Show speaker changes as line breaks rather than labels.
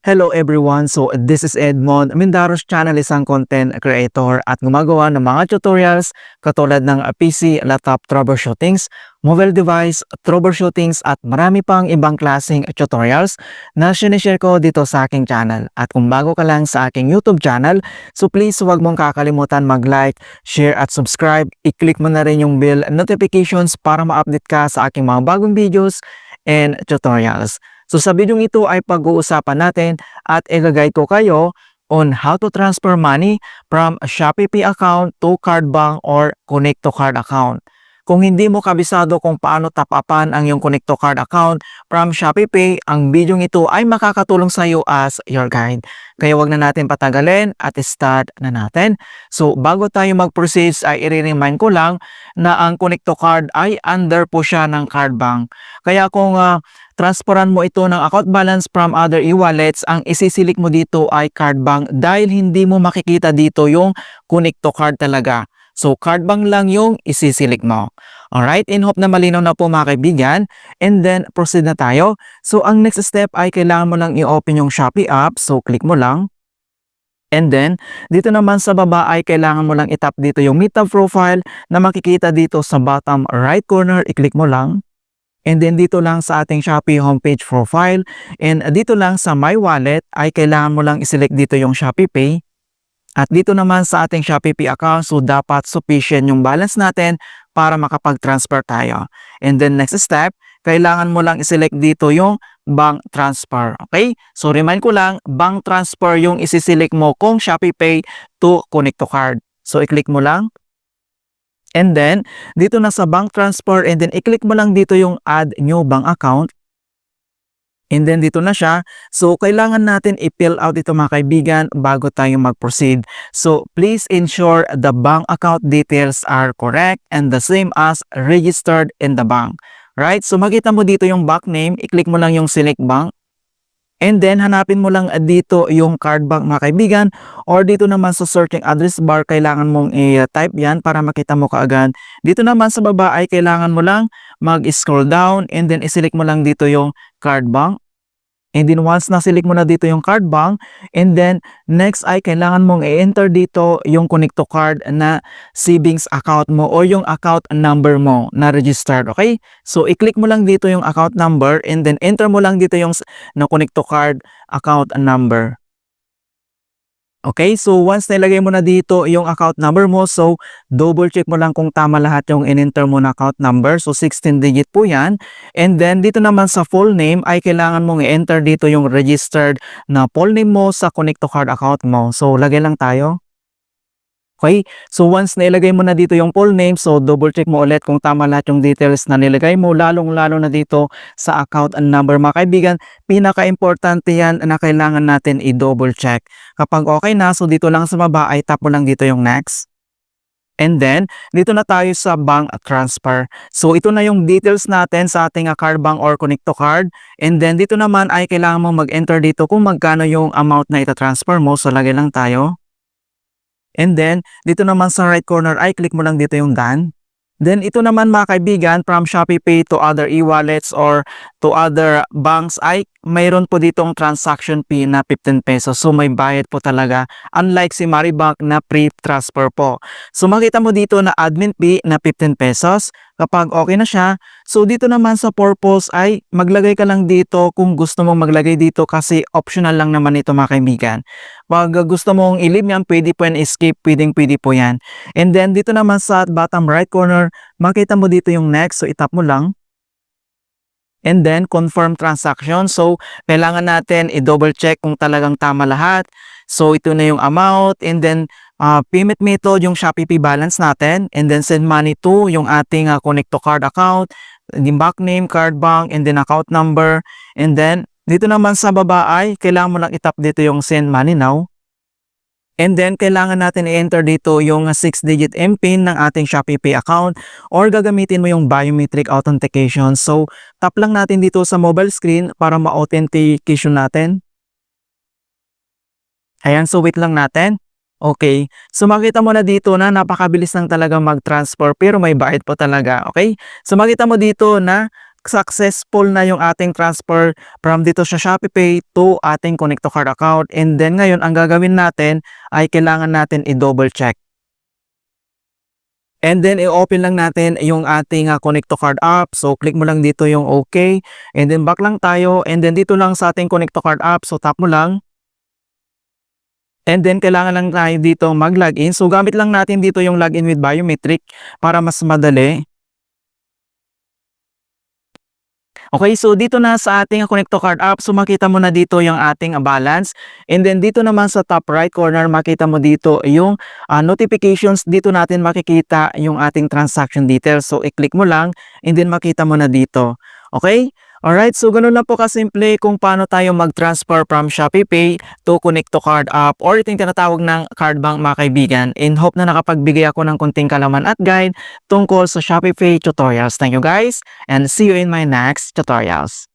Hello everyone! So this is Edmond Mindaros channel, isang content creator at gumagawa ng mga tutorials katulad ng PC, laptop troubleshootings, mobile device troubleshootings at marami pang ibang klaseng tutorials na sinishare ko dito sa aking channel. At kung bago ka lang sa aking YouTube channel, so please huwag mong kakalimutan mag-like, share at subscribe. I-click mo na rin yung bell notifications para ma-update ka sa aking mga bagong videos and tutorials. So sa video ito ay pag-uusapan natin at i-guide ko kayo on how to transfer money from a Shopee Pay account to card bank or connect to card account. Kung hindi mo kabisado kung paano tap-upan ang iyong connect to card account from Shopee Pay, ang video ito ay makakatulong sa iyo as your guide. Kaya wag na natin patagalin at start na natin. So bago tayo mag-proceed ay i-remind ko lang na ang connect to card ay under po siya ng card bank. Kaya kung transferan mo ito ng account balance from other e-wallets, ang isisilik mo dito ay card bank dahil hindi mo makikita dito yung connect to card talaga. So card bank lang yung isisilik mo. Alright, in hope na malinaw na po mga kaibigan. And then proceed na tayo. So ang next step ay kailangan mo lang i-open yung Shopee app. So click mo lang. And then, dito naman sa baba ay kailangan mo lang itap dito yung Meetup profile na makikita dito sa bottom right corner. I-click mo lang. And then dito lang sa ating Shopee homepage profile. And dito lang sa My Wallet ay kailangan mo lang iselect dito yung Shopee Pay. At dito naman sa ating Shopee Pay account, so dapat sufficient yung balance natin para makapag-transfer tayo. And then next step, kailangan mo lang iselect dito yung bank transfer. Okay? So remind ko lang, bank transfer yung isiselect mo kung Shopee Pay to connect to card. So i-click mo lang. And then, dito na sa bank transfer, and then i-click mo lang dito yung add new bank account. And then dito na siya. So kailangan natin i-fill out ito mga kaibigan bago tayo mag-proceed. So please ensure the bank account details are correct and the same as registered in the bank. Right? So makita mo dito yung bank name, i-click mo lang yung select bank. And then hanapin mo lang dito yung card bank mga kaibigan, or dito naman sa searching address bar kailangan mong i-type yan para makita mo kaagad. Dito naman sa baba ay kailangan mo lang mag-scroll down and then i-select mo lang dito yung card bank. And then once na-select mo na dito yung card bank, and then next ay kailangan mong i-enter dito yung connect to card na savings account mo o yung account number mo na registered, okay? So i-click mo lang dito yung account number and then enter mo lang dito yung na connect to card account number. Okay, so once nilagay mo na dito yung account number mo, so double check mo lang kung tama lahat yung in-enter mo na account number. So 16 digit po yan. And then dito naman sa full name ay kailangan mong i-enter dito yung registered na full name mo sa connect to card account mo. So lagay lang tayo. Okay, so once nailagay mo na dito yung full name, so double check mo ulit kung tama lahat yung details na nilagay mo, lalong-lalo na dito sa account and number mga kaibigan. Pinaka-importante yan na kailangan natin i-double check. Kapag okay na, so dito lang sa baba ay tap mo lang dito yung next. And then, dito na tayo sa bank transfer. So ito na yung details natin sa ating card bank or connect to card. And then dito naman ay kailangan mo mag-enter dito kung magkano yung amount na ita-transfer mo. So lagay lang tayo. And then, dito naman sa right corner ay click mo lang dito yung done. Then, ito naman mga kaibigan, from Shopee Pay to other e-wallets or to other banks ay mayroon po ditong transaction fee na 15 pesos. So, may bayad po talaga. Unlike si Maribank na pre-transfer po. So, makita mo dito na admin fee na 15 pesos. Kapag okay na siya, so dito naman sa purpose ay maglagay ka lang dito kung gusto mong maglagay dito kasi optional lang naman ito mga kaibigan. Pag gusto mong i-leave yan, pwede po yan escape, pwede po yan. And then dito naman sa bottom right corner, makita mo dito yung next, so itap mo lang. And then confirm transaction. So kailangan natin i-double check kung talagang tama lahat. So ito na yung amount and then payment method yung Shopee Pay balance natin, and then send money to yung ating connect to card account, yung bank name, card bank, and then account number. And then dito naman sa baba ay kailangan mo lang itap dito yung send money now. And then kailangan natin i-enter dito yung 6-digit MPIN ng ating Shopee Pay account or gagamitin mo yung biometric authentication. So tap lang natin dito sa mobile screen para ma-authentication natin. Ayan, so wait lang natin. Okay, so makita mo na dito na napakabilis lang talaga mag-transfer pero may bayad po talaga, okay? So makita mo dito na successful na yung ating transfer from dito sa ShopeePay to ating Connect to Card account. And then ngayon, ang gagawin natin ay kailangan natin i-double check. And then, i-open lang natin yung ating Connect to Card app. So, click mo lang dito yung OK. And then, back lang tayo. And then, dito lang sa ating Connect to Card app. So, tap mo lang. And then, kailangan lang tayo dito mag-login. So, gamit lang natin dito yung login with biometric para mas madali. Okay, so dito na sa ating Connect to Card app, so makita mo na dito yung ating balance. And then dito naman sa top right corner, makita mo dito yung notifications. Dito natin makikita yung ating transaction details. So i-click mo lang and then makita mo na dito. Okay? Alright, so ganun lang po kasimple kung paano tayo mag-transfer from ShopeePay to Connect to Card app or ito yung tinatawag ng card bank mga kaibigan. And hope na nakapagbigay ako ng konting kalaman at guide tungkol sa ShopeePay tutorials. Thank you guys and see you in my next tutorials.